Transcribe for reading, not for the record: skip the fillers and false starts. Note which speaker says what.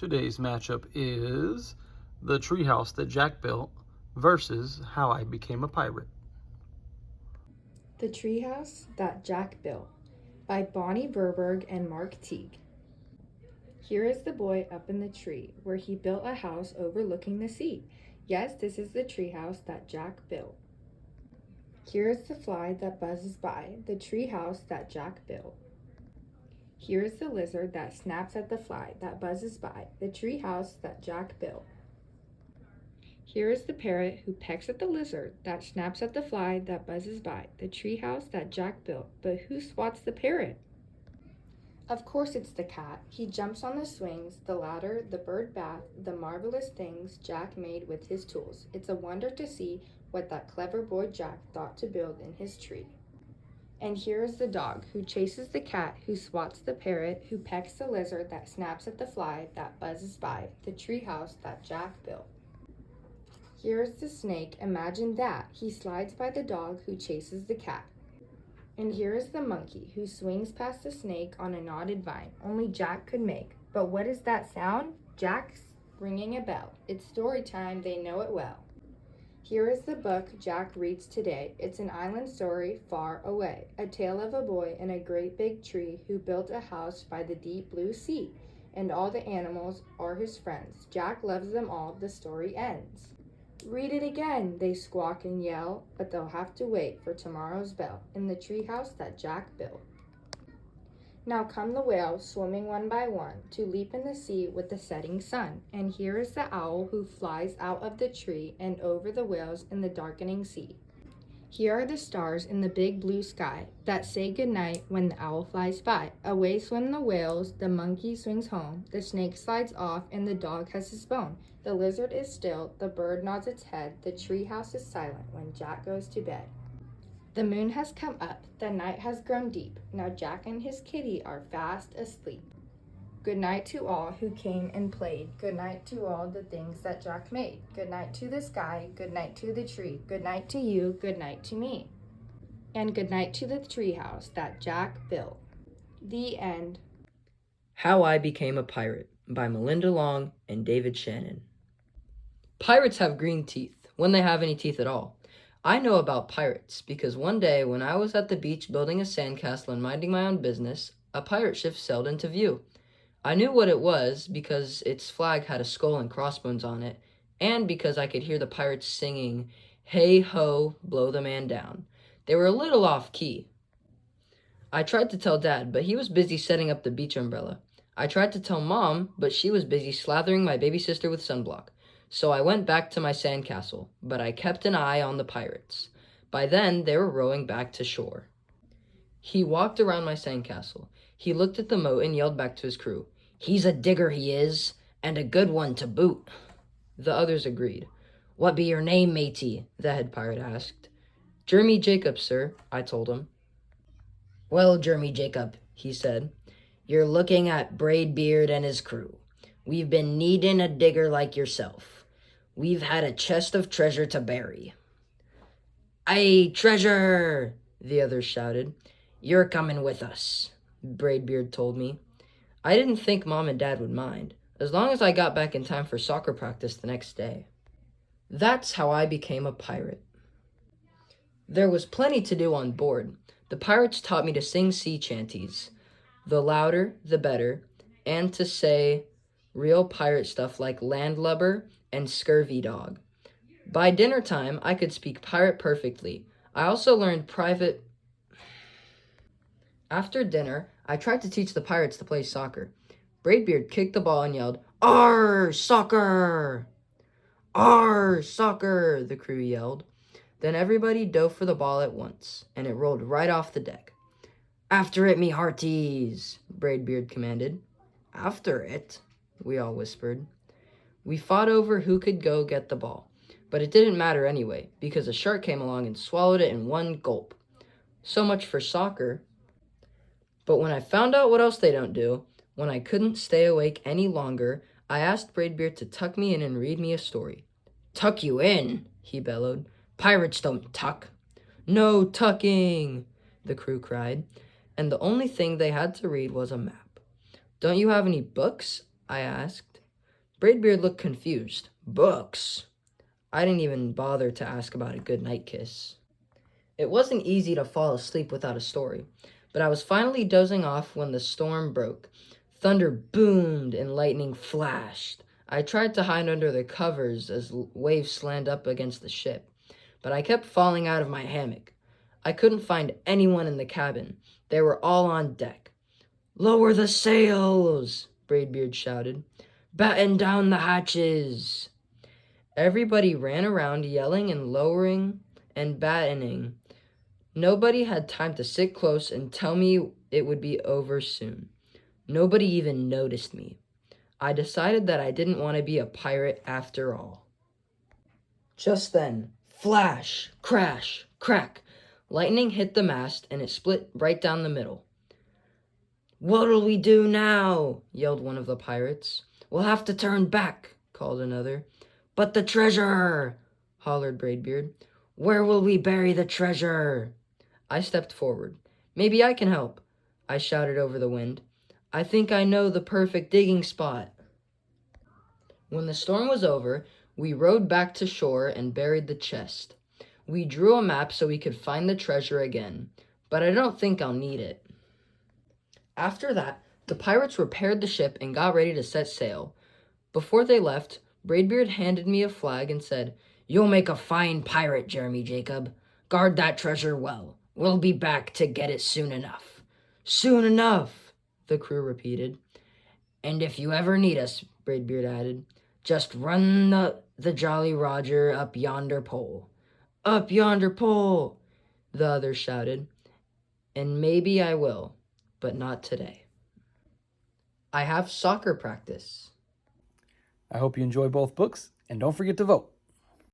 Speaker 1: Today's matchup is the treehouse that Jack built versus how I became a pirate.
Speaker 2: The Treehouse That Jack Built by Bonnie Verberg and Mark Teague. Here is the boy up in the tree, where he built a house overlooking the sea. Yes, this is the treehouse that Jack built. Here is the fly that buzzes by, the treehouse that Jack built. Here is the lizard that snaps at the fly that buzzes by, the treehouse that Jack built. Here is the parrot who pecks at the lizard that snaps at the fly that buzzes by, the treehouse that Jack built. But who swats the parrot? Of course it's the cat. He jumps on the swings, the ladder, the bird bath, the marvelous things Jack made with his tools. It's a wonder to see what that clever boy Jack thought to build in his tree. And here is the dog who chases the cat, who swats the parrot, who pecks the lizard that snaps at the fly that buzzes by, the treehouse that Jack built. Here is the snake, imagine that. He slides by the dog who chases the cat. And here is the monkey who swings past the snake on a knotted vine, only Jack could make. But what is that sound? Jack's ringing a bell. It's story time, they know it well. Here is the book Jack reads today. It's an island story far away, a tale of a boy in a great big tree who built a house by the deep blue sea. And all the animals are his friends. Jack loves them all, the story ends. Read it again, they squawk and yell, but they'll have to wait for tomorrow's bell in the treehouse that Jack built. Now come the whales, swimming one by one, to leap in the sea with the setting sun. And here is the owl who flies out of the tree and over the whales in the darkening sea. Here are the stars in the big blue sky that say goodnight when the owl flies by. Away swim the whales, the monkey swings home, the snake slides off, and the dog has his bone. The lizard is still, the bird nods its head, the treehouse is silent when Jack goes to bed. The moon has come up, the night has grown deep, now Jack and his kitty are fast asleep. Good night to all who came and played. Good night to all the things that Jack made. Good night to the sky. Good night to the tree. Good night to you. Good night to me. And good night to the treehouse that Jack built. The end.
Speaker 3: How I Became a Pirate by Melinda Long and David Shannon. Pirates have green teeth, when they have any teeth at all. I know about pirates because one day when I was at the beach building a sandcastle and minding my own business, a pirate ship sailed into view. I knew what it was because its flag had a skull and crossbones on it, and because I could hear the pirates singing, "Hey ho, blow the man down." They were a little off key. I tried to tell Dad, but he was busy setting up the beach umbrella. I tried to tell Mom, but she was busy slathering my baby sister with sunblock. So I went back to my sandcastle, but I kept an eye on the pirates. By then, they were rowing back to shore. He walked around my sandcastle. He looked at the moat and yelled back to his crew, "He's a digger, he is, and a good one to boot." The others agreed. "What be your name, matey?" the head pirate asked. "Jeremy Jacob, sir," I told him. "Well, Jeremy Jacob," he said, "you're looking at Braidbeard and his crew. We've been needin' a digger like yourself. We've had a chest of treasure to bury." "Aye, treasure!" the others shouted. "You're coming with us," Braidbeard told me. I didn't think Mom and Dad would mind, as long as I got back in time for soccer practice the next day. That's how I became a pirate. There was plenty to do on board. The pirates taught me to sing sea chanties, the louder, the better, and to say real pirate stuff like landlubber and scurvy dog. By dinner time, I could speak pirate perfectly. I also learned private. After dinner, I tried to teach the pirates to play soccer. Braidbeard kicked the ball and yelled, "Arr, soccer! Arr, soccer!" the crew yelled. Then everybody dove for the ball at once, and it rolled right off the deck. "After it, me hearties," Braidbeard commanded. "After it?" we all whispered. We fought over who could go get the ball, but it didn't matter anyway, because a shark came along and swallowed it in one gulp. So much for soccer. But when I found out what else they don't do, when I couldn't stay awake any longer, I asked Braidbeard to tuck me in and read me a story. "Tuck you in?" he bellowed. "Pirates don't tuck." "No tucking!" the crew cried, and the only thing they had to read was a map. "Don't you have any books?" I asked. Braidbeard looked confused. Books? I didn't even bother to ask about a good night kiss. It wasn't easy to fall asleep without a story, but I was finally dozing off when the storm broke. Thunder boomed and lightning flashed. I tried to hide under the covers as waves slammed up against the ship, but I kept falling out of my hammock. I couldn't find anyone in the cabin. They were all on deck. "Lower the sails!" Braidbeard shouted. "Batten down the hatches!" Everybody ran around yelling and lowering and battening. Nobody had time to sit close and tell me it would be over soon. Nobody even noticed me. I decided that I didn't want to be a pirate after all. Just then, flash, crash, crack. Lightning hit the mast and it split right down the middle. "What'll we do now?" yelled one of the pirates. "We'll have to turn back," called another. "But the treasure!" hollered Braidbeard. "Where will we bury the treasure?" I stepped forward. "Maybe I can help," I shouted over the wind. "I think I know the perfect digging spot." When the storm was over, we rowed back to shore and buried the chest. We drew a map so we could find the treasure again, but I don't think I'll need it. After that, the pirates repaired the ship and got ready to set sail. Before they left, Braidbeard handed me a flag and said, "You'll make a fine pirate, Jeremy Jacob. Guard that treasure well. We'll be back to get it soon enough." "Soon enough," the crew repeated. "And if you ever need us," Braidbeard added, "just run the Jolly Roger up yonder pole." "Up yonder pole," the others shouted. "And maybe I will, but not today. I have soccer practice."
Speaker 1: I hope you enjoy both books, and don't forget to vote.